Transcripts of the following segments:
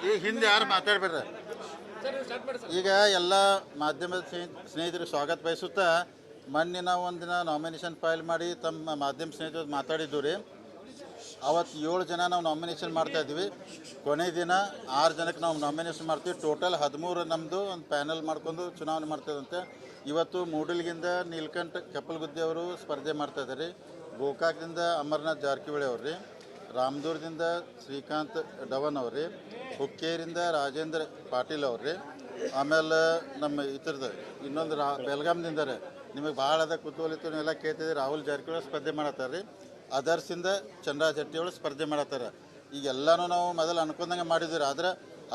ಈಗ ಹಿಂದೆ ಯಾರು ಮಾತಾಡ್ಬೇಡ್ರಿ. ಈಗ ಎಲ್ಲ ಮಾಧ್ಯಮದ ಸ್ನೇಹಿತರಿಗೆ ಸ್ವಾಗತ ಬಯಸುತ್ತಾ ಮೊನ್ನೆ ನಾವು ಒಂದಿನ ನಾಮಿನೇಷನ್ ಫೈಲ್ ಮಾಡಿ ತಮ್ಮ ಮಾಧ್ಯಮ ಸ್ನೇಹಿತರು ಮಾತಾಡಿದ್ದು ರೀ. ಅವತ್ತು 7 ಜನ ನಾವು ನಾಮಿನೇಷನ್ ಮಾಡ್ತಾಯಿದ್ವಿ. ಕೊನೆ ದಿನ 6 ಜನಕ್ಕೆ ನಾವು ನಾಮಿನೇಷನ್ ಮಾಡ್ತೀವಿ. ಟೋಟಲ್ 13 ನಮ್ಮದು ಒಂದು ಪ್ಯಾನಲ್ ಮಾಡ್ಕೊಂಡು ಚುನಾವಣೆ ಮಾಡ್ತಾಯಿದಂತೆ. ಇವತ್ತು ಮೂಡಲ್ಗಿಂದ ನೀಲಕಂಠ ಕಪ್ಪಲಗುದ್ದಿ ಅವರು ಸ್ಪರ್ಧೆ ಮಾಡ್ತಾಯಿದ್ದಾರೆ. ಗೋಕಾಕದಿಂದ ಅಮರನಾಥ್ ಜಾರಕಿಹೊಳಿ ಅವ್ರಿ, ರಾಮದುರ್ಗದಿಂದ ಶ್ರೀಕಾಂತ್ ಡವನ್ ಅವ್ರಿ, ಹುಕ್ಕೇರಿಂದ ರಾಜೇಂದ್ರ ಪಾಟೀಲ್ ಅವ್ರಿ, ಆಮೇಲೆ ನಮ್ಮ ಇತರದ್ದು ಇನ್ನೊಂದು ಬೆಳಗಾಂದಿಂದ ನಿಮಗೆ ಭಾಳ ಅದ ಕುತೂಹಲಿತ್ತು, ನೀವೆಲ್ಲ ಕೇಳ್ತಿದ್ದೆ. ರಾಹುಲ್ ಜಾರಕಿಹೊಳಿ ಸ್ಪರ್ಧೆ ಮಾಡತ್ತಾರೆ ರೀ. ಅದರ್ಸಿಂದ ಚಂದ್ರರಾಜ್ ಜಟ್ಟಿಯವರು ಸ್ಪರ್ಧೆ ಮಾಡತ್ತಾರೆ. ಈಗೆಲ್ಲನೂ ನಾವು ಮೊದಲು ಅನ್ಕೊಂಡಂಗೆ ಮಾಡಿದ್ವಿ. ಆದರೆ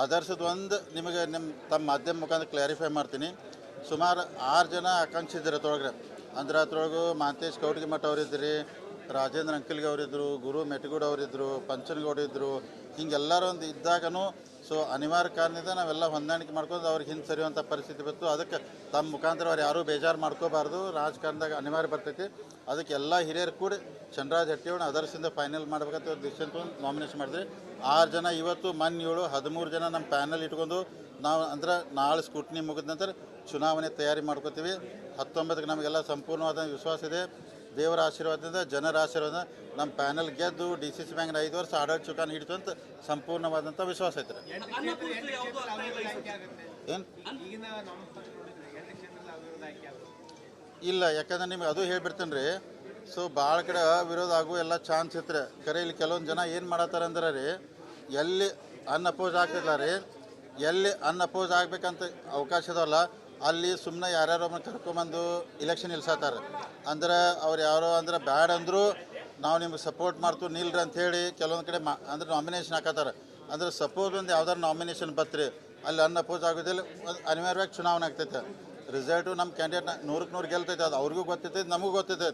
ಅದರ್ಸದ ಒಂದು ನಿಮಗೆ ತಮ್ಮ ಮಾಧ್ಯಮ ಮುಖಾಂತರ ಕ್ಲಾರಿಫೈ ಮಾಡ್ತೀನಿ. ಸುಮಾರು 6 ಜನ ಆಕಾಂಕ್ಷಿ ಇದ್ದಾರೆ ಅದ್ರೊಳಗೆ. ಅಂದ್ರೆ ಅದ್ರೊಳಗೆ ಮಾಂತೇಶ್ ಕೌಟಗಿಮಠ ಅವರಿದ್ದರು, ರಾಜೇಂದ್ರ ಅಂಕಲ್ಗೆ ಅವರಿದ್ದರು, ಗುರು ಮೆಟಗೂಡ್ ಅವರಿದ್ದರು, ಪಂಚನಗೌಡ ಇದ್ದರು. ಹಿಂಗೆಲ್ಲರೂ ಒಂದು ಇದ್ದಾಗನೂ ಸೊ ಅನಿವಾರ್ಯ ಕಾರಣದಿಂದ ನಾವೆಲ್ಲ ಹೊಂದಾಣಿಕೆ ಮಾಡ್ಕೊಂಡು ಅವ್ರಿಗೆ ಹಿಂದೆ ಸರಿಯುವಂಥ ಪರಿಸ್ಥಿತಿ ಬಂತು. ಅದಕ್ಕೆ ತಮ್ಮ ಮುಖಾಂತರ ಅವ್ರು ಯಾರೂ ಬೇಜಾರು ಮಾಡ್ಕೋಬಾರ್ದು. ರಾಜಕಾರಣದಾಗ ಅನಿವಾರ್ಯ ಬರ್ತೈತಿ. ಅದಕ್ಕೆ ಎಲ್ಲ ಹಿರಿಯರು ಕೂಡ ಚಂದ್ರರಾಜ್ ಜಟ್ಟಿಯವ್ರನ್ನ ಅದರ್ಸಿಂದ ಫೈನಲ್ ಮಾಡ್ಬೇಕಂತ ಡಿಸಿಷನ್ ತೊಗೊಂಡು ನಾಮಿನೇಷನ್ ಮಾಡಿದ್ವಿ. 6 ಜನ ಇವತ್ತು, ಮೊನ್ನೆ 7, 13 ಜನ ನಮ್ಮ ಪ್ಯಾನಲ್ ಇಟ್ಕೊಂಡು ನಾವು ಅಂದ್ರೆ ನಾಳೆ ಸ್ಕೂಟ್ನಿ ಮುಗಿದ ನಂತರ ಚುನಾವಣೆ ತಯಾರಿ ಮಾಡ್ಕೋತೀವಿ. 19ಕ್ಕೆ ನಮಗೆಲ್ಲ ಸಂಪೂರ್ಣವಾದ ವಿಶ್ವಾಸ ಇದೆ. ದೇವರ ಆಶೀರ್ವಾದದಿಂದ, ಜನರ ಆಶೀರ್ವಾದ, ನಮ್ಮ ಪ್ಯಾನಲ್ ಗೆದ್ದು DCC ಬ್ಯಾಂಕ್ನ 5 ವರ್ಷ ಆಡಳಿತ ಚುಕ್ಕಾಣಿ ಹಿಡಿತು ಅಂತ ಸಂಪೂರ್ಣವಾದಂಥ ವಿಶ್ವಾಸ ಐತೆ. ಏನು ಇಲ್ಲ, ಯಾಕಂದ್ರೆ ನಿಮಗೆ ಅದು ಹೇಳ್ಬಿಡ್ತೇನೆ ರೀ. ಸೊ ಭಾಳ ಕಡೆ ವಿರೋಧ ಆಗೋ ಎಲ್ಲ ಚಾನ್ಸ್ ಇತ್ತು. ಕರೆ ಇಲ್ಲಿ ಕೆಲವೊಂದು ಜನ ಏನು ಮಾಡತ್ತಾರ ಅಂದ್ರೆ ರೀ, ಎಲ್ಲಿ ಅನ್ಅಪೋಸ್ ಆಗ್ತಿಲ್ಲ ರೀ, ಎಲ್ಲಿ ಅನ್ಅಪೋಸ್ ಆಗ್ಬೇಕಂತ ಅವಕಾಶ ಇದಾವಲ್ಲ ಅಲ್ಲಿ ಸುಮ್ಮನೆ ಯಾರ್ಯಾರೋ ಕರ್ಕೊಂಬಂದು ಇಲೆಕ್ಷನ್ ನಿಲ್ಸತ್ತಾರೆ. ಅಂದ್ರೆ ಅವ್ರು ಯಾರೋ ಅಂದ್ರೆ ಬ್ಯಾಡ್ ಅಂದರೂ ನಾವು ನಿಮ್ಗೆ ಸಪೋರ್ಟ್ ಮಾಡ್ತೀವಿ ನಿಲ್ರಿ ಅಂಥೇಳಿ ಕೆಲವೊಂದು ಕಡೆ ಅಂದ್ರೆ ನಾಮಿನೇಷನ್ ಹಾಕತ್ತಾರೆ. ಅಂದ್ರೆ ಸಪೋಸ್ ಒಂದು ಯಾವ್ದಾರು ನಾಮಿನೇಷನ್ ಬತ್ರಿ ಅಲ್ಲಿ ಅನ್ಅಪೋಸ್ ಆಗೋದಿಲ್ಲ, ಅನಿವಾರ್ಯವಾಗಿ ಚುನಾವಣೆ ಆಗ್ತೈತೆ. ರಿಸಲ್ಟು ನಮ್ಮ ಕ್ಯಾಂಡಿಡೇಟ್ 100ಕ್ಕೆ 100 ಗೆಲ್ತೈತೆ. ಅದು ಅವ್ರಿಗೂ ಗೊತ್ತೈತೆ, ನಮಗೂ ಗೊತ್ತೈತೆ.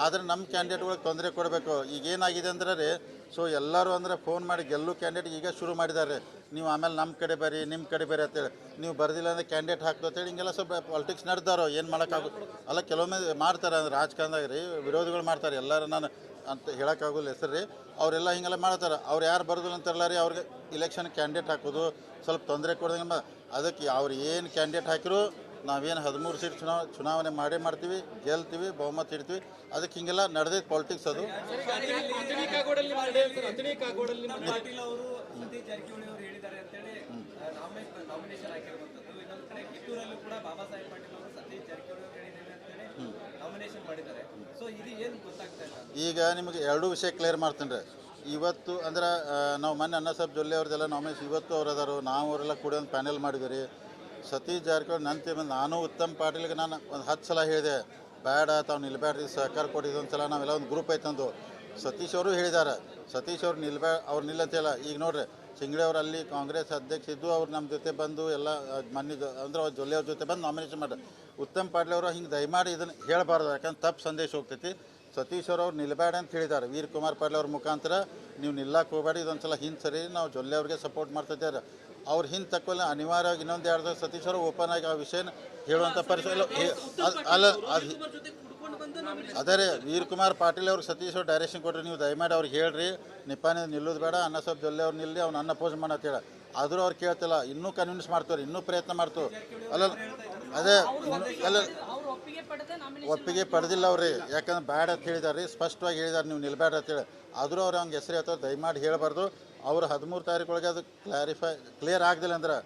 ಆದರೆ ನಮ್ಮ ಕ್ಯಾಂಡಿಡೇಟ್ಗಳಿಗೆ ತೊಂದರೆ ಕೊಡಬೇಕು. ಈಗೇನಾಗಿದೆ ಅಂದ್ರೆ ರೀ, ಸೊ ಎಲ್ಲರೂ ಅಂದರೆ ಫೋನ್ ಮಾಡಿ ಗೆಲ್ಲು ಕ್ಯಾಂಡಿಡೇಟ್ ಈಗ ಶುರು ಮಾಡಿದ್ದಾರೆ. ನೀವು ಆಮೇಲೆ ನಮ್ಮ ಕಡೆ ಬರ್ರಿ, ನಿಮ್ಮ ಕಡೆ ಬರ್ರಿ ಅಂತೇಳಿ, ನೀವು ಬರ್ದಿಲ್ಲ ಅಂದರೆ ಕ್ಯಾಂಡಿಡೇಟ್ ಹಾಕ್ತು ಅಂತೇಳಿ ಹಿಂಗೆಲ್ಲ ಸ್ವಲ್ಪ ಪಾಲಿಟಿಕ್ಸ್ ನಡೆದಾರೋ ಏನು ಮಾಡೋಕ್ಕಾಗುತ್ತೆ. ಅಲ್ಲ ಕೆಲವೊಮ್ಮೆ ಮಾಡ್ತಾರೆ ಅಂದ್ರೆ ರಾಜಕಾರಣದಾಗ ರೀ, ವಿರೋಧಿಗಳು ಮಾಡ್ತಾರೆ. ಎಲ್ಲರೂ ನಾನು ಅಂತ ಹೇಳೋಕ್ಕಾಗೋಲ್ಲ ಹೆಸರು ರೀ. ಅವರೆಲ್ಲ ಹಿಂಗೆಲ್ಲ ಮಾಡ್ತಾರೆ. ಅವ್ರು ಯಾರು ಬರೋದಿಲ್ಲ ಅಂತಾರಲ್ಲ ರೀ, ಅವ್ರಿಗೆ ಇಲೆಕ್ಷನ್ ಕ್ಯಾಂಡಿಡೇಟ್ ಹಾಕೋದು ಸ್ವಲ್ಪ ತೊಂದರೆ ಕೊಡೋದಂಗೆ. ಅದಕ್ಕೆ ಅವ್ರು ಏನು ಕ್ಯಾಂಡಿಡೇಟ್ ಹಾಕಿದ್ರು ನಾವೇನು 13 ಸೀಟ್ ಚುನಾವಣೆ ಮಾಡ್ತೀವಿ, ಗೆಲ್ತೀವಿ, ಬಹುಮತ ಇಡ್ತೀವಿ. ಅದಕ್ಕೆ ಹಿಂಗೆಲ್ಲ ನಡೆದೈತೆ ಪಾಲಿಟಿಕ್ಸ್. ಅದು ಈಗ ನಿಮಗೆ 2 ವಿಷಯ ಕ್ಲಿಯರ್ ಮಾಡ್ತೀನಿ ರೀ. ಇವತ್ತು ಅಂದ್ರೆ ನಾವು ಮೊನ್ನೆ ಅನ್ನಸಾಬ್ ಜೊಲ್ಲೆ ಅವ್ರದ್ದೆಲ್ಲ ನಾಮಿನೇಷನ್ ಇವತ್ತು ಅವ್ರು ಅದಾರು. ನಾವು ಅವರೆಲ್ಲ ಕೂಡ ಒಂದು ಪ್ಯಾನೆಲ್ ಮಾಡಿದ್ವಿ ರೀ. ಸತೀಶ್ ಜಾರಕಿಹೊಳಿ ನನ್ನ ನಾನು ಉತ್ತಮ್ ಪಾಟೀಲ್ಗೆ ನಾನು ಒಂದು 10 ಸಲ ಹೇಳಿದೆ, ಬೇಡ ತಾವು ನಿಲ್ಬೇಡ್ರಿ, ಸಹಕಾರ ಕೊಟ್ಟಿದ್ದು. ಒಂದು ಸಲ ನಾವೆಲ್ಲ ಒಂದು ಗ್ರೂಪ್ ಐತಂದು ಸತೀಶ್ ಅವರು ಹೇಳಿದ್ದಾರೆ. ಸತೀಶ್ ಅವ್ರು ಅವ್ರು ನಿಲ್ಲಂತಿಲ್ಲ. ಈಗ ನೋಡ್ರಿ, ಸಿಂಗಡಿ ಅವ್ರು ಅಲ್ಲಿ ಕಾಂಗ್ರೆಸ್ ಅಧ್ಯಕ್ಷ ಇದ್ದು ಅವ್ರು ನಮ್ಮ ಜೊತೆ ಬಂದು ಎಲ್ಲ ಮೊನ್ನೆ ಅಂದ್ರೆ ಅವ್ರ ಜೊಲ್ಲೆ ಅವ್ರ ಜೊತೆ ಬಂದು ನಾಮಿನೇಷನ್ ಮಾಡಿ. ಉತ್ತಮ್ ಪಾಟೀಲ್ ಅವರು ಹಿಂಗೆ ದಯಮಾಡಿ ಇದನ್ನು ಹೇಳಬಾರ್ದು, ಯಾಕಂದ್ರೆ ತಪ್ಪು ಸಂದೇಶ ಹೋಗ್ತೈತಿ. ಸತೀಶ್ ಅವ್ರು ನಿಲ್ಬೇಡ ಅಂತ ಹೇಳಿದ್ದಾರೆ. ವೀರ್ ಕುಮಾರ್ ಪಾಟೀಲ್ ಅವ್ರ ಮುಖಾಂತರ ನೀವು ನಿಲ್ಲಕ್ಕೆ ಹೋಗಬೇಡಿ, ಇದೊಂದು ಸಲ ಹಿಂದೆ ಸರಿ, ನಾವು ಜೊಲ್ಲೆ ಅವ್ರಿಗೆ ಸಪೋರ್ಟ್ ಮಾಡ್ತಿದ್ದಾರೆ. ಅವ್ರು ಹಿಂದೆ ತಕ್ಕೊಲ್ಲ ಅನಿವಾರ್ಯವಾಗಿ ಇನ್ನೊಂದು 2 ದಿವಸ ಸತೀಶ್ ಅವರು ಓಪನ್ ಆಗಿ ಆ ವಿಷಯನ ಹೇಳುವಂಥ ಪರಿಸ್ಥಿತಿ ಅಲ್ಲ. ಅದೇ ರೀ, ವೀರ್ ಕುಮಾರ್ ಪಾಟೀಲ್ ಅವ್ರಿಗೆ ಸತೀಶ್ ಅವ್ರು ಡೈರೆಕ್ಷನ್ ಕೊಟ್ಟರೆ ನೀವು ದಯಮಾಡಿ ಅವ್ರಿಗೆ ಹೇಳ್ರಿ, ನಿಪ್ಪಾನಿ ನಿಲ್ಲೋದು ಬೇಡ, ಅನ್ನಸಾಬ್ ಜೊಲ್ಲೆ ಅವ್ರು ನಿಲ್ಲಿ, ಅವ್ನು ಅನ್ನ ಅಪೋಸ್ ಮಾಡತ್ತೇಳ. ಆದರೂ ಅವ್ರು ಕೇಳ್ತಿಲ್ಲ. ಇನ್ನೂ ಕನ್ವಿನ್ಸ್ ಮಾಡ್ತೀವ್ರಿ, ಇನ್ನೂ ಪ್ರಯತ್ನ ಮಾಡ್ತೀವಿ. ಅಲ್ಲ ಅದೇ ಅಲ್ಲ, ಒಪ್ಪಿಗೆ ಪಡೆದಿಲ್ಲ ಅವ್ರಿ. ಯಾಕಂದ್ರೆ ಬ್ಯಾಡ್ ಅಂತ ಹೇಳಿದಾರೆ ರೀ, ಸ್ಪಷ್ಟವಾಗಿ ಹೇಳಿದಾರೆ ನೀವು ನಿಲ್ಬೇಡ ಅಂತೇಳಿ. ಆದರೂ ಅವ್ರು ಹಂಗೆ ಹೆಸರು ಹೇಳ್ತಾರೆ, ದಯಮಾಡಿ ಹೇಳಬಾರ್ದು. ಅವರು 13 ತಾರೀಕೊಳಗೆ ಅದು ಕ್ಲಿಯರ್ ಆಗದಿಲ್ಲ ಅಂದ್ರೆ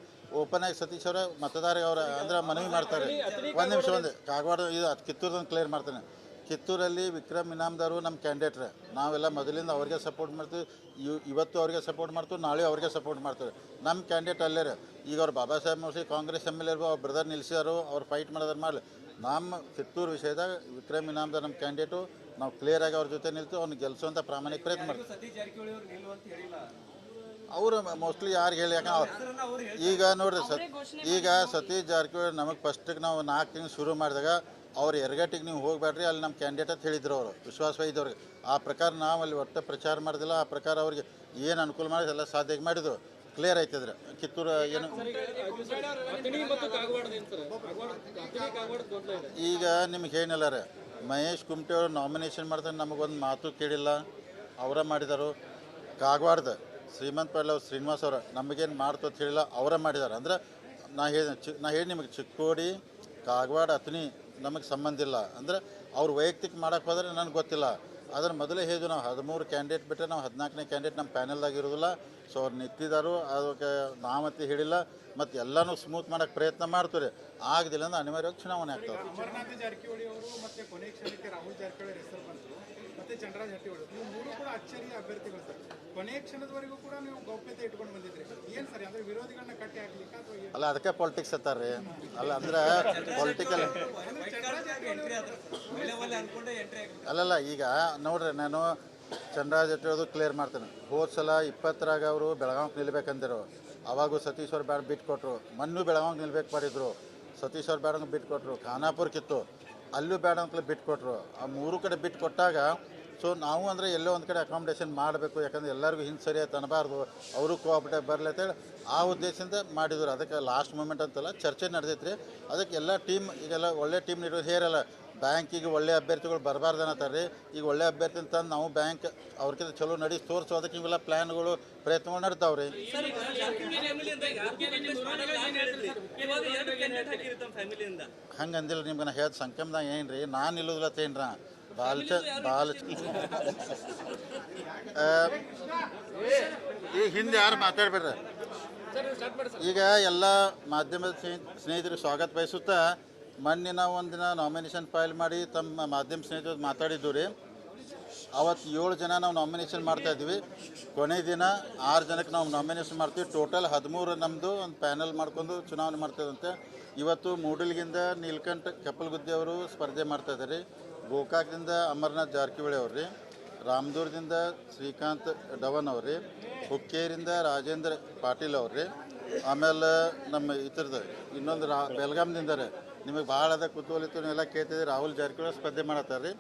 ಓಪನ್ ಆಗಿ ಸತೀಶ್ ಅವರ ಮತದಾರರಿಗೆ ಅವ್ರ ಅಂದ್ರೆ ಮನವಿ ಮಾಡ್ತಾರೆ. ಒಂದು ನಿಮಿಷ, ಕಾಗವಾಡ ಇದು ಕಿತ್ತೂರದೊಂದು ಕ್ಲಿಯರ್ ಮಾಡ್ತಾನೆ. ಕಿತ್ತೂರಲ್ಲಿ ವಿಕ್ರಮ್ ಇನಾಮ್ದಾರು ನಮ್ಮ ಕ್ಯಾಂಡಿಡೇಟ್ರೆ. ನಾವೆಲ್ಲ ಮೊದಲಿಂದ ಅವ್ರಿಗೆ ಸಪೋರ್ಟ್ ಮಾಡ್ತೀವಿ. ಇವತ್ತು ಅವ್ರಿಗೆ ಸಪೋರ್ಟ್ ಮಾಡ್ತೀವಿ, ನಾಳೆ ಅವ್ರಿಗೆ ಸಪೋರ್ಟ್ ಮಾಡ್ತೀವಿ. ನಮ್ಮ ಕ್ಯಾಂಡಿಡೇಟ್ ಅಲ್ಲೇ ರೀ. ಈಗ ಅವ್ರು ಬಾಬಾ ಸಾಹೇಬ್ ಮೋಸ್ಲಿ ಕಾಂಗ್ರೆಸ್ MLA ಇರ್ಬೋದು, ಅವ್ರ ಬ್ರದರ್ ನಿಲ್ಸಿದಾರು, ಅವ್ರು ಫೈಟ್ ಮಾಡೋದ್ರ ಮಾಡಲಿ. ನಮ್ಮ ಕಿತ್ತೂರು ವಿಷಯದಾಗ ವಿಕ್ರಮ್ ಇನಾಮ್ದಾರ್ ನಮ್ಮ ಕ್ಯಾಂಡಿಡೇಟು. ನಾವು ಕ್ಲಿಯರಾಗಿ ಅವ್ರ ಜೊತೆ ನಿಲ್ತೀವಿ, ಅವ್ನು ಗೆಲ್ಲಿಸುವಂಥ ಪ್ರಾಮಾಣಿಕ ಪ್ರಯತ್ನ ಮಾಡ್ತೀವಿ. ಅವರು ಮೋಸ್ಟ್ಲಿ ಯಾರಿಗೆ ಹೇಳಿ, ಯಾಕಂದ್ರೆ ಈಗ ನೋಡ್ರಿ ಈಗ ಸತೀಶ್ ಜಾರಕಿಹೊಳಿ ನಮಗೆ ಫಸ್ಟಿಗೆ ನಾವು 4 ತಿಂಗಳು ಶುರು ಮಾಡಿದಾಗ ಅವ್ರು ಎರಗಟ್ಟಿಗೆ ನೀವು ಹೋಗಬೇಡ್ರಿ, ಅಲ್ಲಿ ನಮ್ಮ ಕ್ಯಾಂಡಿಡೇಟ್ ಅಂತ ಹೇಳಿದ್ರು ಅವರು, ವಿಶ್ವಾಸವೈದವ್ರಿಗೆ. ಆ ಪ್ರಕಾರ ನಾವು ಅಲ್ಲಿ ಒಟ್ಟು ಪ್ರಚಾರ ಮಾಡಿದಿಲ್ಲ. ಆ ಪ್ರಕಾರ ಅವ್ರಿಗೆ ಏನು ಅನುಕೂಲ ಮಾಡಿದ್ರೆ ಎಲ್ಲ ಸಾಧ್ಯ ಮಾಡಿದ್ದು ಕ್ಲಿಯರ್ ಆಯ್ತದ್ರೆ. ಕಿತ್ತೂರು ಏನು ಈಗ ನಿಮ್ಗೆ ಏನಿಲ್ಲ ರೀ, ಮಹೇಶ್ ಕುಮಟೆ ಅವರು ನಾಮಿನೇಷನ್ ಮಾಡ್ತಾರೆ, ನಮಗೊಂದು ಮಾತು ಕೇಳಿಲ್ಲ, ಅವರ ಮಾಡಿದರು. ಕಾಗವಾಡದ ಶ್ರೀಮಂತ್ ಪಾಟೀಲ್ ಅವ್ರು ಶ್ರೀನಿವಾಸ್ ಅವರು ನಮಗೇನು ಮಾಡ್ತು ಅಂತ ಹೇಳಿಲ್ಲ, ಅವರೇ ಮಾಡಿದ್ದಾರೆ. ಅಂದ್ರೆ ನಾ ಹೇಳಿ ನಿಮಗೆ ಚಿಕ್ಕೋಡಿ ಕಾಗವಾಡ ಅತನಿ ನಮಗೆ ಸಂಬಂಧ ಇಲ್ಲ. ಅಂದ್ರೆ ಅವ್ರು ವೈಯಕ್ತಿಕ ಮಾಡೋಕ್ಕೆ ಹೋದರೆ ನನಗೆ ಗೊತ್ತಿಲ್ಲ. ಅದ್ರ ಮೊದಲೇ ಹೇಳಿದ್ವಿ, ನಾವು 13 ಕ್ಯಾಂಡಿಡೇಟ್ ಬಿಟ್ಟರೆ ನಾವು 14ನೇ ಕ್ಯಾಂಡಿಡೇಟ್ ನಮ್ಮ ಪ್ಯಾನಲ್ದಾಗ ಇರೋದಿಲ್ಲ. ಸೊ ಅವ್ರು ನಿಂತಿದ್ದಾರು, ಅದಕ್ಕೆ ನಾವತ್ತೆ ಹೇಳಿಲ್ಲ. ಮತ್ತು ಎಲ್ಲನೂ ಸ್ಮೂತ್ ಮಾಡೋಕ್ಕೆ ಪ್ರಯತ್ನ ಮಾಡ್ತೀವಿ. ಆಗದಿಲ್ಲ ಅಂದ್ರೆ ಅನಿವಾರ್ಯವಾಗಿ ಚುನಾವಣೆ ಆಗ್ತವೆ. ಅಮರನಾಥ ಜಾರಕಿಹೊಳಿ ಅವರು ಮತ್ತೆ ಕೊನೆ ಕ್ಷಣಕ್ಕೆ ರಾಹುಲ್ ಜಾರಕಿಹೊಳಿ ಹೆಸರು ಬಂತು, ಮತ್ತೆ ಚಂದ್ರರಾಜ್ ಹಟ್ಟಿಹೊಳಿ, ನೀವು ಮೂರು ಕೂಡ ಅಚ್ಚರಿಯ ಅಭ್ಯರ್ಥಿಗಳು ಸರ್. ಕೊನೆ ಕ್ಷಣದವರೆಗೂ ಕೂಡ ನೀವು ಗೌಪ್ಯತೆ ಇಟ್ಕೊಂಡು ಬಂದಿದ್ರಿ. ಏನು ಸರಿ ಅಂದರೆ ವಿರೋಧಿಗಳನ್ನ ಕಟ್ಟಿ ಹಾಕ್ಲಿಕ್ಕೆ ಅಥವಾ ಅಲ್ಲ, ಅದಕ್ಕೆ ಪಾಲಿಟಿಕ್ಸ್ ಅಂತಾರೆ. ಅಲ್ಲ ಅಂದ್ರೆ ಪೊಲಿಟಿಕಲ್ ಅಲ್ಲಲ್ಲ. ಈಗ ನೋಡ್ರಿ, ನಾನು ಚಂದ್ರರಾಜ್ ಹಟ್ಟಿಹೊಳಿದು ಕ್ಲಿಯರ್ ಮಾಡ್ತೇನೆ. ಹೋದ ಸಲ 20ರಾಗ ಅವರು ಬೆಳಗಾವಿಗೆ ನಿಲ್ಬೇಕಂದಿರು. ಅವಾಗೂ ಸತೀಶ್ ಅವ್ರು ಬ್ಯಾಡ ಬಿಟ್ಟು ಕೊಟ್ಟರು. ಮೊನ್ನೆ ಬೆಳಗಾವಿಗೆ ನಿಲ್ಬೇಕು ಮಾಡಿದ್ರು, ಸತೀಶ್ ಅವ್ರು ಬೇಡ ಬಿಟ್ಟು ಕೊಟ್ಟರು. ಖಾನಾಪುರಕ್ಕಿತ್ತು, ಅಲ್ಲೂ ಬೇಡ ಅಂತಲೇ ಬಿಟ್ಟು ಕೊಟ್ಟರು. ಆ ಮೂರು ಕಡೆ ಬಿಟ್ಟು ಕೊಟ್ಟಾಗ ಸೊ ನಾವು ಅಂದರೆ ಎಲ್ಲೋ ಒಂದು ಕಡೆ ಅಕಾಮಿಡೇಷನ್ ಮಾಡಬೇಕು. ಯಾಕಂದರೆ ಎಲ್ಲರಿಗೂ ಹಿಂದೆ ಸರಿಯಾಗಿ ಅನ್ನಬಾರ್ದು, ಅವರು ಕೋಆಪರೇಟಿವ್ ಬರಲಿ ಅಂತೇಳಿ ಆ ಉದ್ದೇಶದಿಂದ ಮಾಡಿದ್ರು. ಅದಕ್ಕೆ ಲಾಸ್ಟ್ ಮೂಮೆಂಟ್ ಅಂತಲ್ಲ, ಚರ್ಚೆ ನಡೆದೈತ್ರಿ. ಅದಕ್ಕೆ ಎಲ್ಲ ಟೀಮ್ ಈಗೆಲ್ಲ ಒಳ್ಳೆ ಟೀಮ್ ನೀಡೋದು ಹೇರಲ್ಲ. ಬ್ಯಾಂಕಿಗೆ ಒಳ್ಳೆ ಅಭ್ಯರ್ಥಿಗಳು ಬರಬಾರ್ದು ಅನ್ನತ್ತಾರೆ ರೀ. ಈಗ ಒಳ್ಳೆ ಅಭ್ಯರ್ಥಿ ಅಂತಂದು ನಾವು ಬ್ಯಾಂಕ್ ಅವ್ರಿಗಿಂತ ಚಲೋ ನಡೆಸಿ ತೋರಿಸೋದಕ್ಕೆ ಇವೆಲ್ಲ ಪ್ಲ್ಯಾನ್ಗಳು ಪ್ರಯತ್ನಗಳು ನಡ್ತಾವ್ರಿ. ಹಂಗೆ ಅಂದಿಲ್ಲ ನಿಮ್ಗೆ. ನಾ ಹೇಳ್ದು ಸಂಖ್ಯಮ್ದಾಗ ಏನು ರೀ, ನಾನು ಇಲ್ಲೋದಿಲ್ಲತ್ತೇನ್ರ ಈಗ ಹಿಂದೆ ಯಾರು ಮಾತಾಡ್ಬೇಡ್ರಿ. ಈಗ ಎಲ್ಲ ಮಾಧ್ಯಮದ ಸ್ನೇಹಿತರಿಗೆ ಸ್ವಾಗತ ಬಯಸುತ್ತಾ, ಮೊನ್ನೆ ನಾವು ಒಂದಿನ ನಾಮಿನೇಷನ್ ಫೈಲ್ ಮಾಡಿ ತಮ್ಮ ಮಾಧ್ಯಮ ಸ್ನೇಹಿತರು ಮಾತಾಡಿದ್ದು ರೀ. ಅವತ್ತು 7 ಜನ ನಾವು ನಾಮಿನೇಷನ್ ಮಾಡ್ತಾಯಿದ್ವಿ. ಕೊನೆ ದಿನ 6 ಜನಕ್ಕೆ ನಾವು ನಾಮಿನೇಷನ್ ಮಾಡ್ತೀವಿ. ಟೋಟಲ್ 13 ನಮ್ಮದು ಒಂದು ಪ್ಯಾನಲ್ ಮಾಡ್ಕೊಂಡು ಚುನಾವಣೆ ಮಾಡ್ತಾಯಿದಂತೆ. ಇವತ್ತು ಮೂಡಲ್ಗಿಂದ ನೀಲ್ಕಂಠ ಕಪ್ಪಲ್ಗುದ್ದಿ ಅವರು ಸ್ಪರ್ಧೆ ಮಾಡ್ತಾಯಿದ್ದಾರೆ. ಗೋಕಾಕದಿಂದ ಅಮರನಾಥ್ ಜಾರಕಿಹೊಳಿ ಅವ್ರಿ, ರಾಮದುರ್ಗದಿಂದ ಶ್ರೀಕಾಂತ್ ಡವನ್ ಅವ್ರಿ, ಹುಕ್ಕೇರಿಂದ ರಾಜೇಂದ್ರ ಪಾಟೀಲ್ ಅವ್ರಿ, ಆಮೇಲೆ ನಮ್ಮ ಇತರದ ಇನ್ನೊಂದು ಬೆಳಗಾಂದಿಂದ ರೀ. ನಿಮಗೆ ಭಾಳ ಅದ ಕುತೂಹಲಿತ್ತು, ನೀವೆಲ್ಲ ಕೇಳ್ತಿದ್ದೀರಿ. ರಾಹುಲ್ ಜಾರಕಿಹೊಳಿ ಸ್ಪರ್ಧೆ ಮಾಡತ್ತಾರೆ ರೀ.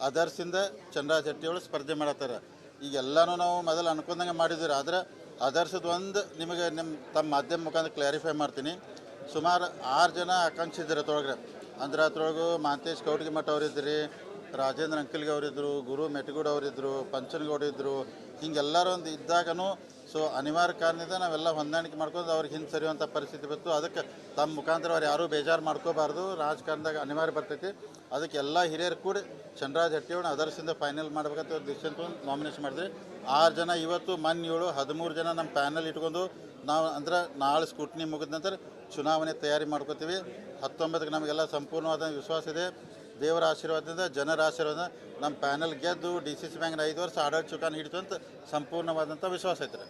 ಅದರ್ಸಿಂದ ಚಂದ್ರರಾಜ್ ಹಟ್ಟಿಹೊಳಿ ಸ್ಪರ್ಧೆ ಮಾಡತ್ತಾರೆ. ಈಗೆಲ್ಲನೂ ನಾವು ಮೊದಲು ಅನ್ಕೊಂಡಂಗೆ ಮಾಡಿದ್ದೀರಿ. ಆದರೆ ಅದರ್ಸದ ಒಂದು ನಿಮಗೆ ತಮ್ಮ ಮಾಧ್ಯಮ ಮುಖಾಂತರ ಕ್ಲಾರಿಫೈ ಮಾಡ್ತೀನಿ. ಸುಮಾರು 6 ಜನ ಆಕಾಂಕ್ಷಿ ಇದ್ದಾರೆ ಅದ್ರೊಳಗೆ. ಅಂದ್ರೆ ಅದ್ರೊಳಗೆ ಮಾಂತೇಶ್ ಕೌಟಗಿಮಠ ಅವರಿದ್ದರು, ರಾಜೇಂದ್ರ ಅಂಕಲ್ಗೆ ಅವರಿದ್ದರು, ಗುರು ಮೆಟಗೂಡ್ ಅವರಿದ್ದರು, ಪಂಚನಗೌಡ ಇದ್ದರು. ಹಿಂಗೆಲ್ಲರೂ ಒಂದು ಇದ್ದಾಗನೂ ಸೊ ಅನಿವಾರ್ಯ ಕಾರಣದಿಂದ ನಾವೆಲ್ಲ ಹೊಂದಾಣಿಕೆ ಮಾಡ್ಕೊಂಡು ಅವ್ರಿಗೆ ಹಿಂದೆ ಸರಿಯುವಂಥ ಪರಿಸ್ಥಿತಿ ಬಂತು. ಅದಕ್ಕೆ ತಮ್ಮ ಮುಖಾಂತರ ಅವ್ರು ಯಾರೂ ಬೇಜಾರು ಮಾಡ್ಕೋಬಾರ್ದು. ರಾಜಕಾರಣದಾಗ ಅನಿವಾರ್ಯ ಬರ್ತೈತಿ. ಅದಕ್ಕೆ ಎಲ್ಲ ಹಿರಿಯರು ಕೂಡಿ ಚಂದ್ರರಾಜ್ ಹಟ್ಟಿಹೊಳಿ ಅದರ್ಸಿಂದ ಫೈನಲ್ ಮಾಡ್ಬೇಕಂತ ಡಿಸಿಷನ್ ತೊಗೊಂಡು ನಾಮಿನೇಷನ್ ಮಾಡಿದ್ವಿ. 6 ಜನ ಇವತ್ತು, ಮೊನ್ನೆ 7, 13 ಜನ ನಮ್ಮ ಪ್ಯಾನಲ್ ಇಟ್ಕೊಂಡು ನಾವು ಅಂದ್ರೆ ನಾಳೆ ಸ್ಕೂಟ್ನಿ ಮುಗಿದ ನಂತರ ಚುನಾವಣೆ ತಯಾರಿ ಮಾಡ್ಕೋತೀವಿ. 19ಕ್ಕೆ ನಮಗೆಲ್ಲ ಸಂಪೂರ್ಣವಾದ ವಿಶ್ವಾಸ ಇದೆ. ದೇವರ ಆಶೀರ್ವಾದದಿಂದ, ಜನರ ಆಶೀರ್ವಾದ, ನಮ್ಮ ಪ್ಯಾನಲ್ ಗೆದ್ದು DCC ಬ್ಯಾಂಕ್ನ 5 ವರ್ಷ ಆಡಳಿತ ಚುಕ್ಕಾಣಿ ಹಿಡಿತು ಅಂತ ಸಂಪೂರ್ಣವಾದಂಥ ವಿಶ್ವಾಸ ಐತೆ ರೀ.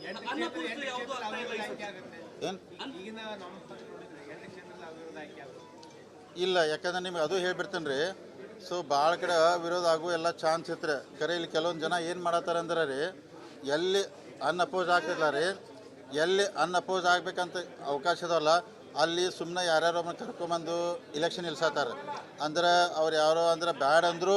ಏನು ಇಲ್ಲ, ಯಾಕಂದ್ರೆ ನಿಮ್ಗೆ ಅದು ಹೇಳ್ಬಿಡ್ತೇನೆ ರೀ. ಸೊ ಭಾಳ ಕಡೆ ವಿರೋಧ ಆಗೋ ಎಲ್ಲ ಚಾನ್ಸ್ ಇತ್ತು. ಖರೆ ಇಲ್ಲಿ ಕೆಲವೊಂದು ಜನ ಏನು ಮಾಡತ್ತಾರೆ ಅಂದ್ರೆ ರೀ, ಎಲ್ಲಿ ಅನ್ಅಪೋಸ್ ಆಗ್ತಿಲ್ಲ ರೀ, ಎಲ್ಲಿ ಅನ್ಅಪೋಸ್ ಆಗ್ಬೇಕಂತ ಅವಕಾಶ ಇದಾವಲ್ಲ ಅಲ್ಲಿ ಸುಮ್ಮನೆ ಯಾರ್ಯಾರೋ ಕರ್ಕೊಂಬಂದು ಇಲೆಕ್ಷನ್ ನಿಲ್ಸತ್ತಾರೆ. ಅಂದ್ರೆ ಅವ್ರು ಯಾರೋ ಅಂದ್ರೆ ಬ್ಯಾಡ್ ಅಂದರೂ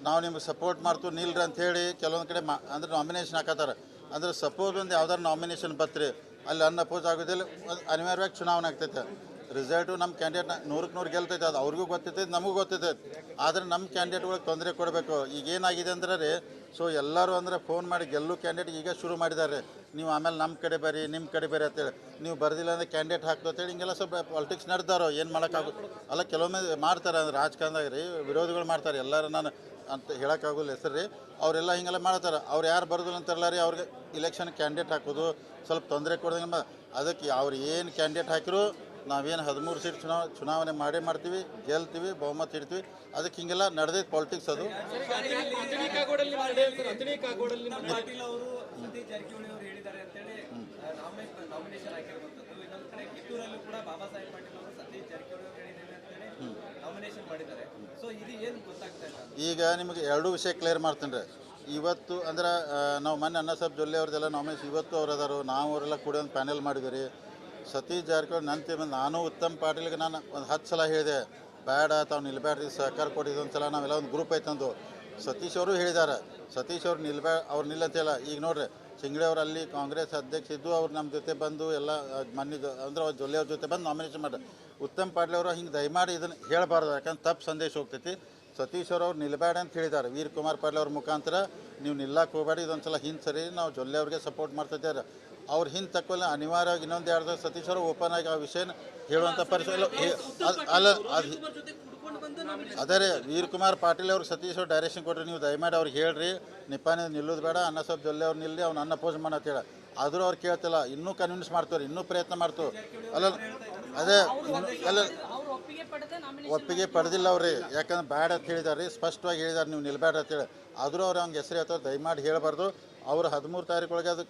ನಾವು ನಿಮ್ಗೆ ಸಪೋರ್ಟ್ ಮಾಡ್ತೀವಿ ನಿಲ್ರಿ ಅಂಥೇಳಿ ಕೆಲವೊಂದು ಕಡೆ ಅಂದ್ರೆ ನಾಮಿನೇಷನ್ ಹಾಕತ್ತಾರೆ. ಅಂದ್ರೆ ಸಪೋಸ್ ಒಂದು ಯಾವ್ದಾರು ನಾಮಿನೇಷನ್ ಬತ್ರಿ, ಅಲ್ಲಿ ಅನ್ಅಪೋಸ್ ಆಗೋದಿಲ್ಲ, ಅನಿವಾರ್ಯವಾಗಿ ಚುನಾವಣೆ ಆಗ್ತೈತೆ. ರಿಸಲ್ಟು ನಮ್ಮ ಕ್ಯಾಂಡಿಡೇಟ್ 100ಕ್ಕೆ 100 ಗೆಲ್ತೈತೆ. ಅದು ಅವ್ರಿಗೂ ಗೊತ್ತೈತೆ, ನಮಗೂ ಗೊತ್ತೈತೆ. ಆದರೆ ನಮ್ಮ ಕ್ಯಾಂಡಿಡೇಟ್ಗಳಿಗೆ ತೊಂದರೆ ಕೊಡಬೇಕು. ಈಗೇನಾಗಿದೆ ಅಂದ್ರೆ ರೀ, ಸೊ ಎಲ್ಲರೂ ಅಂದರೆ ಫೋನ್ ಮಾಡಿ ಗೆಲ್ಲು ಕ್ಯಾಂಡಿಡೇಟ್ ಈಗ ಶುರು ಮಾಡಿದ್ದಾರೆ. ನೀವು ಆಮೇಲೆ ನಮ್ಮ ಕಡೆ ಬರ್ರಿ, ನಿಮ್ಮ ಕಡೆ ಬರ್ರಿ ಅಂತೇಳಿ, ನೀವು ಬರ್ದಿಲ್ಲ ಅಂದರೆ ಕ್ಯಾಂಡಿಡೇಟ್ ಹಾಕ್ತು ಅಂತೇಳಿ ಹಿಂಗೆಲ್ಲ ಸ್ವಲ್ಪ ಪಾಲಿಟಿಕ್ಸ್ ನಡೆದಾರೋ. ಏನು ಮಾಡೋಕ್ಕಾಗುತ್ತೆ ಅಲ್ಲ, ಕೆಲವೊಮ್ಮೆ ಮಾಡ್ತಾರೆ. ಅಂದ್ರೆ ರಾಜಕಾರಣದಾಗ ರೀ ವಿರೋಧಿಗಳು ಮಾಡ್ತಾರೆ. ಎಲ್ಲರೂ ನಾನು ಅಂತ ಹೇಳೋಕ್ಕಾಗೋಲ್ಲ ಹೆಸರು ರೀ. ಅವರೆಲ್ಲ ಹಿಂಗೆಲ್ಲ ಮಾಡ್ತಾರೆ. ಅವ್ರು ಯಾರು ಬರೋದಿಲ್ಲ ಅಂತಾರಲ್ಲ ರೀ, ಅವ್ರಿಗೆ ಇಲೆಕ್ಷನ್ ಕ್ಯಾಂಡಿಡೇಟ್ ಹಾಕೋದು ಸ್ವಲ್ಪ ತೊಂದರೆ ಕೊಡೋದಂಗೆ. ಅದಕ್ಕೆ ಅವ್ರು ಏನು ಕ್ಯಾಂಡಿಡೇಟ್ ಹಾಕಿರು ನಾವೇನು 13 ಸೀಟ್ ಚುನಾವಣೆ ಮಾಡೇ ಮಾಡ್ತೀವಿ, ಗೆಲ್ತೀವಿ, ಬಹುಮತ ಇಡ್ತೀವಿ. ಅದಕ್ಕೆ ಹಿಂಗೆಲ್ಲ ನಡೆದೈತೆ ಪಾಲಿಟಿಕ್ಸ್. ಅದು ಈಗ ನಿಮಗೆ 2 ವಿಷಯ ಕ್ಲಿಯರ್ ಮಾಡ್ತೀನಿ ರೀ. ಇವತ್ತು ಅಂದ್ರೆ ನಾವು ಮೊನ್ನೆ ಅನ್ನಸಾಬ್ ಜೊಲ್ಲೆ ಅವ್ರದ್ದೆಲ್ಲ ನಾಮಿನೇಷನ್ ಇವತ್ತು ಅವ್ರು ಅದಾರು. ನಾವು ಅವರೆಲ್ಲ ಕೂಡ ಒಂದು ಪ್ಯಾನೆಲ್ ಮಾಡಿದ್ವಿ ರೀ. ಸತೀಶ್ ಜಾರಕಿಹೊಳಿ ನನ್ನ ನಾನು ಉತ್ತಮ್ ಪಾಟೀಲ್ಗೆ ನಾನು ಒಂದು 10 ಸಲ ಹೇಳಿದೆ, ಬೇಡ ತಾವು ನಿಲ್ಬೇಡ್ರಿ, ಸಹಕಾರ ಕೊಟ್ಟಿದ್ದು. ಒಂದು ಸಲ ನಾವೆಲ್ಲ ಒಂದು ಗ್ರೂಪ್ ಐತಂದು ಸತೀಶ್ ಅವರು ಹೇಳಿದ್ದಾರೆ. ಸತೀಶ್ ಅವ್ರು ಅವ್ರು ನಿಲ್ಲಂತಿಲ್ಲ. ಈಗ ನೋಡ್ರಿ, ಚಿಂಗಡಿ ಅವ್ರು ಅಲ್ಲಿ ಕಾಂಗ್ರೆಸ್ ಅಧ್ಯಕ್ಷ ಇದ್ದು ಅವ್ರು ನಮ್ಮ ಜೊತೆ ಬಂದು ಎಲ್ಲ ಮೊನ್ನೆ ಅಂದ್ರೆ ಅವ್ರ ಜೊಲ್ಲೆ ಅವ್ರ ಜೊತೆ ಬಂದು ನಾಮಿನೇಷನ್ ಮಾಡಿ. ಉತ್ತಮ್ ಪಾಟೀಲ್ ಅವರು ಹಿಂಗೆ ದಯಮಾಡಿ ಇದನ್ನು ಹೇಳಬಾರ್ದು, ಯಾಕಂದ್ರೆ ತಪ್ಪು ಸಂದೇಶ ಹೋಗ್ತೈತಿ. ಸತೀಶ್ ಅವ್ರು ನಿಲ್ಲಬೇಡ ಅಂತ ಹೇಳಿದ್ದಾರೆ. ವೀರ್ ಕುಮಾರ್ ಪಾಟೀಲ್ ಅವ್ರ ಮುಖಾಂತರ ನೀವು ನಿಲ್ಲಕ್ಕೆ ಹೋಗಬೇಡಿ, ಇದೊಂದು ಸಲ ಹಿಂದೆ ಸರಿ, ನಾವು ಜೊಲ್ಲೆ ಅವ್ರಿಗೆ ಸಪೋರ್ಟ್ ಮಾಡ್ತಿದ್ದಾರೆ. ಅವ್ರು ಹಿಂದೆ ತಕ್ಕೊಲ್ಲ ಅನಿವಾರ್ಯವಾಗಿ ಇನ್ನೊಂದು 2 ದಿವಸ ಸತೀಶ್ ಅವರು ಓಪನ್ ಆಗಿ ಆ ವಿಷಯನ ಹೇಳುವಂಥ ಪರಿಸ್ಥಿತಿ ಅಲ್ಲ. ಅದು ಅದೇ ರೀ, ವೀರ್ ಕುಮಾರ್ ಪಾಟೀಲ್ ಅವ್ರಿಗೆ ಸತೀಶ್ ಅವ್ರು ಡೈರೆಕ್ಷನ್ ಕೊಟ್ಟರೆ ನೀವು ದಯಮಾಡಿ ಅವ್ರಿಗೆ ಹೇಳ್ರಿ ನಿಪ್ಪಾನಿ ನಿಲ್ಲೋದು ಬೇಡ, ಅನ್ನ ಸ್ವಲ್ಪ ಜೊಲ್ಲೆ ಅವ್ರು ನಿಲ್ಲಿ, ಅವ್ನು ಅನ್ನ ಅಪೋಸ್ ಮಾಡತ್ತೇಳ. ಆದರೂ ಅವ್ರು ಕೇಳ್ತಿಲ್ಲ, ಇನ್ನೂ ಕನ್ವಿನ್ಸ್ ಮಾಡ್ತವ್ರಿ, ಇನ್ನೂ ಪ್ರಯತ್ನ ಮಾಡ್ತೇವೆ. ಅಲ್ಲ ಅದೇ ಅಲ್ಲ, ಒಪ್ಪಿಗೆ ಪಡೆದಿಲ್ಲ ಅವ್ರಿ, ಯಾಕಂದ್ರೆ ಬ್ಯಾಡ ಅಂತ ಹೇಳಿದಾರೆ ರೀ, ಸ್ಪಷ್ಟವಾಗಿ ಹೇಳಿದಾರೆ ನೀವು ನಿಲ್ಬೇಡ ಅಂತೇಳಿ. ಆದರೂ ಅವ್ರು ಹಂಗೆ ಹೆಸರು ಹೇಳ್ತಾರೆ, ದಯಮಾಡಿ ಹೇಳಬಾರ್ದು. ಅವ್ರು 13 ತಾರೀಕೊಳಗೆ ಅದು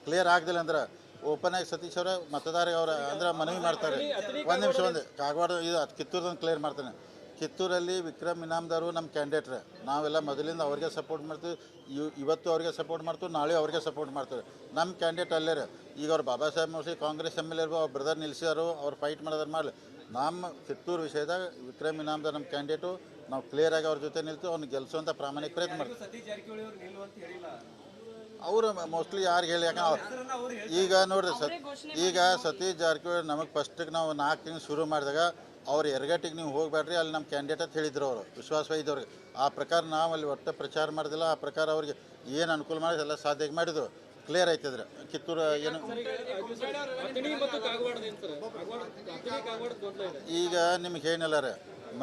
ಕ್ಲಿಯರ್ ಆಗದಿಲ್ಲ ಅಂದ್ರೆ ಓಪನ್ ಆಗಿ ಸತೀಶ್ ಅವರ ಮತದಾರರಿಗೆ ಅವ್ರ ಅಂದ್ರೆ ಮನವಿ ಮಾಡ್ತಾರೆ. ಒಂದು ನಿಮಿಷ ಕಾಗವಾಡ ಇದು ಕಿತ್ತೂರದೊಂದು ಕ್ಲಿಯರ್ ಮಾಡ್ತಾನೆ. ಕಿತ್ತೂರಲ್ಲಿ ವಿಕ್ರಮ್ ಇನಾಮ್ದಾರು ನಮ್ಮ ಕ್ಯಾಂಡಿಡೇಟ್ರೆ, ನಾವೆಲ್ಲ ಮೊದಲಿಂದ ಅವ್ರಿಗೆ ಸಪೋರ್ಟ್ ಮಾಡ್ತೀವಿ. ಇವತ್ತು ಅವ್ರಿಗೆ ಸಪೋರ್ಟ್ ಮಾಡ್ತೀವಿ, ನಾಳೆ ಅವ್ರಿಗೆ ಸಪೋರ್ಟ್ ಮಾಡ್ತೀವಿ. ನಮ್ಮ ಕ್ಯಾಂಡಿಡೇಟ್ ಅಲ್ಲೇ ರೀ. ಈಗ ಅವ್ರು ಬಾಬಾ ಸಾಹೇಬ್ ಮೋಸಿ ಕಾಂಗ್ರೆಸ್ ಎಮ್ ಎಲ್ ಎ ಅವ್ರ ಬ್ರದರ್ ನಿಲ್ಸಿದಾರು, ಅವ್ರು ಫೈಟ್ ಮಾಡೋದ್ರ ಮಾಡಲಿ. ನಮ್ಮ ಕಿತ್ತೂರು ವಿಷಯದಾಗ ವಿಕ್ರಮ್ ಇನಾಮ್ದಾರ್ ನಮ್ಮ ಕ್ಯಾಂಡಿಡೇಟು, ನಾವು ಕ್ಲಿಯರಾಗಿ ಅವ್ರ ಜೊತೆ ನಿಲ್ತೀವಿ, ಅವ್ನು ಗೆಲ್ಲಿಸುವಂಥ ಪ್ರಾಮಾಣಿಕ ಪ್ರಯತ್ನ ಮಾಡ್ತೀವಿ. ಅವರು ಮೋಸ್ಟ್ಲಿ ಯಾರಿಗೆ ಹೇಳಿ, ಯಾಕಂದ್ರೆ ಈಗ ನೋಡ್ರಿ ಈಗ ಸತೀಶ್ ಜಾರಕಿಹೊಳಿ ನಮಗೆ ಫಸ್ಟಿಗೆ ನಾವು 4 ತಿಂಗಳು ಶುರು ಮಾಡಿದಾಗ ಅವ್ರು ಎರಗಟ್ಟಿಗೆ ನೀವು ಹೋಗಬೇಡ್ರಿ, ಅಲ್ಲಿ ನಮ್ಮ ಕ್ಯಾಂಡಿಡೇಟ್ ಅಂತ ಹೇಳಿದ್ರು ಅವರು, ವಿಶ್ವಾಸ ಇದ್ದವ್ರಿಗೆ. ಆ ಪ್ರಕಾರ ನಾವು ಅಲ್ಲಿ ಒಟ್ಟು ಪ್ರಚಾರ ಮಾಡಿದಿಲ್ಲ. ಆ ಪ್ರಕಾರ ಅವ್ರಿಗೆ ಏನು ಅನುಕೂಲ ಮಾಡಿ ಎಲ್ಲ ಸಾಧ್ಯ ಮಾಡಿದ್ದು ಕ್ಲಿಯರ್ ಆಯ್ತಿದ್ರೆ. ಕಿತ್ತೂರು ಏನು ಈಗ ನಿಮ್ಗೆ ಏನಿಲ್ಲ ರೀ,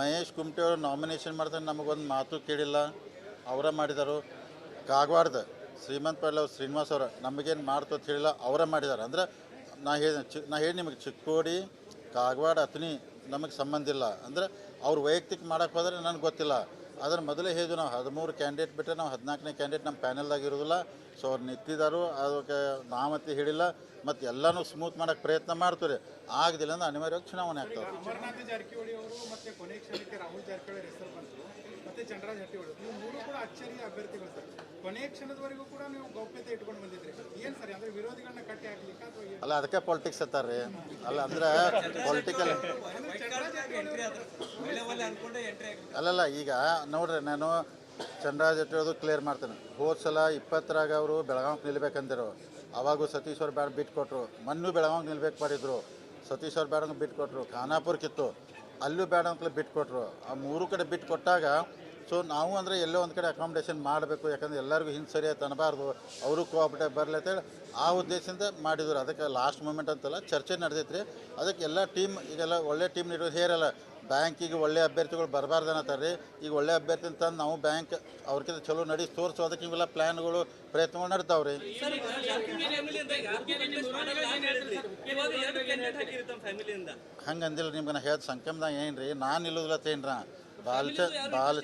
ಮಹೇಶ್ ಕುಮಟೆ ಅವರು ನಾಮಿನೇಷನ್ ಮಾಡ್ತಾರೆ, ನಮಗೊಂದು ಮಾತು ಕೇಳಿಲ್ಲ, ಅವರ ಮಾಡಿದರು. ಕಾಗವಾಡದ ಶ್ರೀಮಂತ್ ಪಾಟೀಲ್ ಅವ್ರು ಶ್ರೀನಿವಾಸ್ ಅವ್ರ ನಮಗೇನು ಮಾಡ್ತು ಅಂತ ಹೇಳಿಲ್ಲ, ಅವರ ಮಾಡಿದ್ದಾರೆ. ಅಂದ್ರೆ ನಾ ಹೇಳಿ ನಿಮಗೆ ಚಿಕ್ಕೋಡಿ ಕಾಗವಾಡ ಅತನಿ ನಮಗೆ ಸಂಬಂಧ ಇಲ್ಲ. ಅಂದ್ರೆ ಅವ್ರು ವೈಯಕ್ತಿಕ ಮಾಡೋಕ್ಕೆ ಹೋದರೆ ನನಗೆ ಗೊತ್ತಿಲ್ಲ. ಅದ್ರ ಮೊದಲೇ ಹೇಳಿದ್ವಿ, ನಾವು 13 ಕ್ಯಾಂಡಿಡೇಟ್ ಬಿಟ್ಟರೆ ನಾವು 14ನೇ ಕ್ಯಾಂಡಿಡೇಟ್ ನಮ್ಮ ಪ್ಯಾನೆಲ್ದಾಗ ಇರೋದಿಲ್ಲ. ಸೊ ಅವ್ರು ನಿಂತಿದ್ದಾರು, ಅದಕ್ಕೆ ನಾವತ್ತೆ ಹೇಳಿಲ್ಲ. ಮತ್ತು ಎಲ್ಲನೂ ಸ್ಮೂತ್ ಮಾಡೋಕ್ಕೆ ಪ್ರಯತ್ನ ಮಾಡ್ತೀವಿ. ಆಗದಿಲ್ಲ ಅಂದ್ರೆ ಅನಿವಾರ್ಯವಾಗಿ ಚುನಾವಣೆ ಆಗ್ತವೆ. ಅಮರನಾಥ ಜಾರಕಿಹೊಳಿ ಅವರು ಮತ್ತೆ ಕೊನೆ ಕ್ಷಣಕ್ಕೆ ರಾಹುಲ್ ಜಾರಕಿಹೊಳಿ ಹೆಸರು ಬಂತು, ಮತ್ತೆ ಚಂದ್ರರಾಜ್ ಹಟ್ಟಿಹೊಳಿ, ನೀವು 3 ಕೂಡ ಅಚ್ಚರಿಯ ಅಭ್ಯರ್ಥಿಗಳು ಸರ್. ಕೊನೆ ಕ್ಷಣದವರೆಗೂ ಕೂಡ ನೀವು ಗೌಪ್ಯತೆ ಇಟ್ಕೊಂಡು ಬಂದಿದ್ರಿ, ಏನು ಸರಿ ಅಂದರೆ ವಿರೋಧಿಗಳನ್ನ ಕಟ್ಟಿ ಹಾಕ್ಲಿಕ್ಕೆ ಅಥವಾ ಅಲ್ಲ, ಅದಕ್ಕೆ ಪಾಲಿಟಿಕ್ಸ್ ಅತ್ತಾರ್ರಿ. ಅಲ್ಲ ಅಂದ್ರೆ ಪೊಲಿಟಿಕಲ್ ಅಲ್ಲಲ್ಲ. ಈಗ ನೋಡ್ರಿ, ನಾನು ಚಂದ್ರರಾಜ್ ಹಟ್ಟಿಹೊಳಿ ಕ್ಲಿಯರ್ ಮಾಡ್ತೇನೆ. ಹೋದ ಸಲ 20ರಾಗ ಅವರು ಬೆಳಗಾವಿಗೆ ನಿಲ್ಬೇಕಂದಿರು, ಅವಾಗೂ ಸತೀಶ್ ಅವ್ರು ಬೇಡ ಬಿಟ್ಟು ಕೊಟ್ಟರು. ಮೊನ್ನೆ ಬೆಳಗಾವಿಗೆ ನಿಲ್ಬೇಕು ಮಾಡಿದ್ರು, ಸತೀಶ್ ಅವ್ರು ಬೇಡ ಬಿಟ್ಟು ಕೊಟ್ಟರು. ಖಾನಾಪುರ ಕಿತ್ತು, ಅಲ್ಲೂ ಬೇಡ ಅಂತಲೇ ಬಿಟ್ಟು ಕೊಟ್ಟರು. ಆ 3 ಕಡೆ ಬಿಟ್ಟು ಕೊಟ್ಟಾಗ ಸೊ ನಾವು ಅಂದರೆ ಎಲ್ಲೋ ಒಂದು ಕಡೆ ಅಕಾಮಿಡೇಷನ್ ಮಾಡಬೇಕು, ಯಾಕಂದರೆ ಎಲ್ಲರಿಗೂ ಹಿಂದೆ ಸರಿಯಾಗಿ ಅನ್ನಬಾರ್ದು, ಅವರು ಕೋಆಪರೇಟಿವ್ ಬರಲಿ ಅಂತೇಳಿ ಆ ಉದ್ದೇಶದಿಂದ ಮಾಡಿದ್ರು. ಅದಕ್ಕೆ ಲಾಸ್ಟ್ ಮೂಮೆಂಟ್ ಅಂತಲ್ಲ, ಚರ್ಚೆ ನಡೆದೈತ್ರಿ. ಅದಕ್ಕೆ ಎಲ್ಲ ಟೀಮ್ ಈಗೆಲ್ಲ ಒಳ್ಳೆ ಟೀಮ್ ನೀಡೋದು ಹೇರಲ್ಲ. ಬ್ಯಾಂಕಿಗೆ ಒಳ್ಳೆ ಅಭ್ಯರ್ಥಿಗಳು ಬರಬಾರ್ದು ಅನ್ನತ್ತಾರೆ ರೀ. ಈಗ ಒಳ್ಳೆ ಅಭ್ಯರ್ಥಿ ಅಂತಂದು ನಾವು ಬ್ಯಾಂಕ್ ಅವ್ರಿಗಿಂತ ಚಲೋ ನಡೆಸಿ ತೋರಿಸೋದಕ್ಕೆ ಇವೆಲ್ಲ ಪ್ಲ್ಯಾನ್ಗಳು ಪ್ರಯತ್ನಗಳು ನಡ್ತಾವ್ರಿ. ಹಂಗೆ ಅಂದಿಲ್ಲ ನಿಮ್ಗೆ. ನಾ ಹೇಳ್ದ ಸಂಖ್ಯಮ್ದಾಗ ಏನು ರೀ, ನಾನು ಇಲ್ಲೋದಿಲ್ಲ ತೇನ್ರ ಬಾಲ್